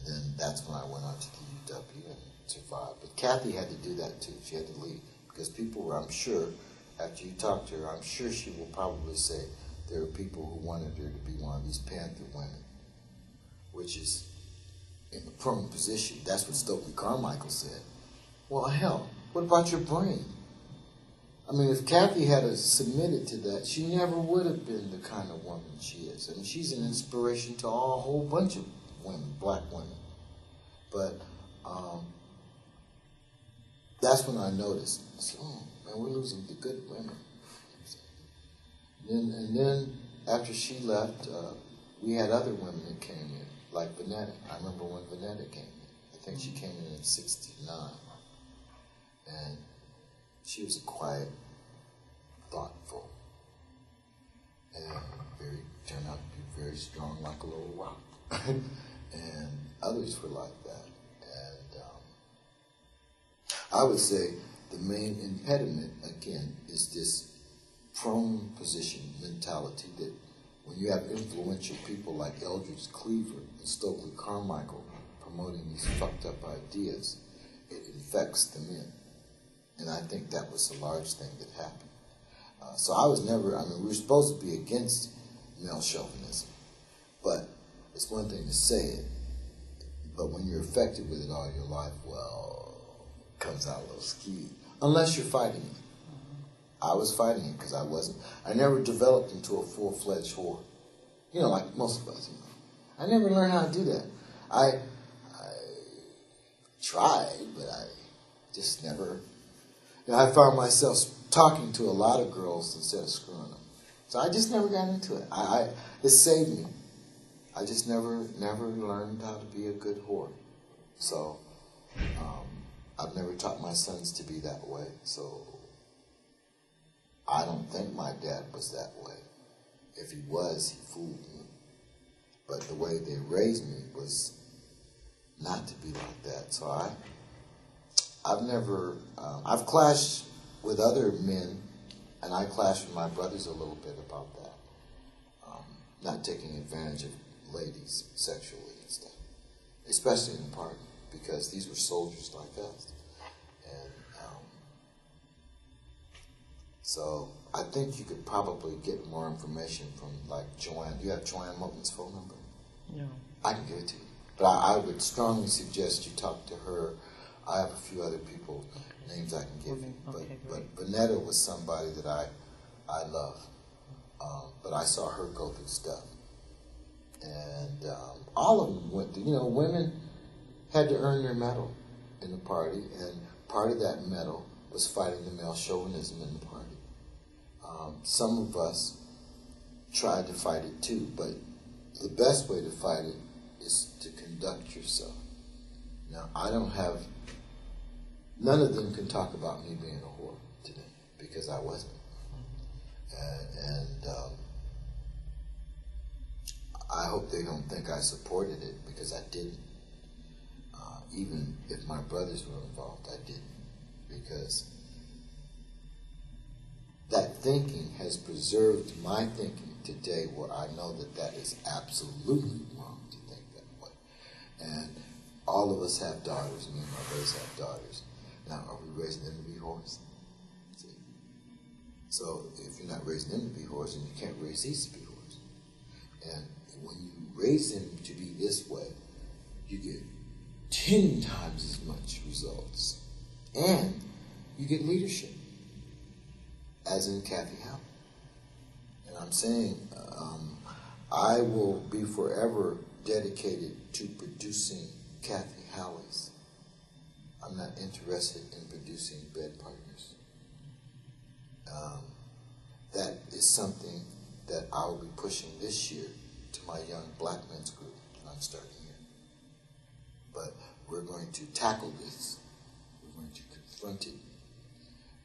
then that's when I went on to the UW and survived. But Kathy had to do that too. She had to leave because people were, I'm sure, after you talked to her, I'm sure she will probably say there were people who wanted her to be one of these Panther women, which is in the prone position. That's what Stokely Carmichael said. Well, hell, what about your brain? I mean, if Kathy had submitted to that, she never would have been the kind of woman she is. I mean, she's an inspiration to a whole bunch of women, black women. But that's when I noticed, oh, man, we're losing the good women. And then after she left, we had other women that came in, like Vanetta. I remember when Vanetta came in. I think she came in 69. And she was a quiet, thoughtful, and turned out to be very strong like a little rock. And others were like that. And I would say the main impediment, again, is this prone position mentality that when you have influential people like Eldridge Cleaver and Stokely Carmichael promoting these fucked up ideas, it infects the men. And I think that was a large thing that happened. So I was never, I mean, we were supposed to be against male chauvinism, but it's one thing to say it, but when you're affected with it all your life, well, it comes out a little skewed. Unless you're fighting it. I was fighting it because I never developed into a full-fledged whore. You know, like most of us, you know. I never learned how to do that. I tried, but I just never... I found myself talking to a lot of girls instead of screwing them. So I just never got into it. It saved me. I just never learned how to be a good whore. So I've never taught my sons to be that way. So I don't think my dad was that way. If he was, he fooled me. But the way they raised me was not to be like that. So I've never, I've clashed with other men, and I clashed with my brothers a little bit about that. Not taking advantage of ladies sexually and stuff, especially in the party, because these were soldiers like us. And so I think you could probably get more information from, like, Joanne. Do you have Joanne Moulton's phone number? No. I can give it to you. But I would strongly suggest you talk to her. I have a few other people, names I can give you. But Vanetta was somebody that I love. But I saw her go through stuff. And all of them went through, you know, women had to earn their medal in the party, and part of that medal was fighting the male chauvinism in the party. Some of us tried to fight it too, but the best way to fight it is to conduct yourself. Now, none of them can talk about me being a whore today, because I wasn't. And I hope they don't think I supported it, because I didn't. Even if my brothers were involved, I didn't. Because that thinking has preserved my thinking today, where I know that that is absolutely wrong to think that way. And all of us have daughters. Me and my brothers have daughters. Now, are we raising them to be whores? See? So if you're not raising them to be whores, then you can't raise these to be whores. And when you raise them to be this way, you get 10 times as much results. And you get leadership, as in Kathy Howell. And I'm saying I will be forever dedicated to producing Kathy Howleys. I'm not interested in producing bed partners. That is something that I will be pushing this year to my young black men's group that I'm starting here. But we're going to tackle this. We're going to confront it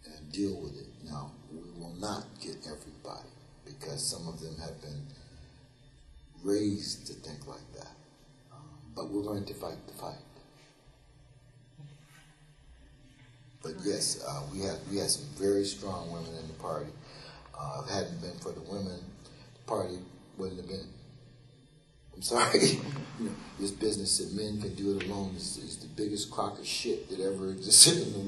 and deal with it. Now, we will not get everybody, because some of them have been raised to think like that. But we're going to fight the fight. But yes, we had some very strong women in the party. If it hadn't been for the women, the party wouldn't have been. I'm sorry. You know, this business that men can do it alone is the biggest crock of shit that ever existed in the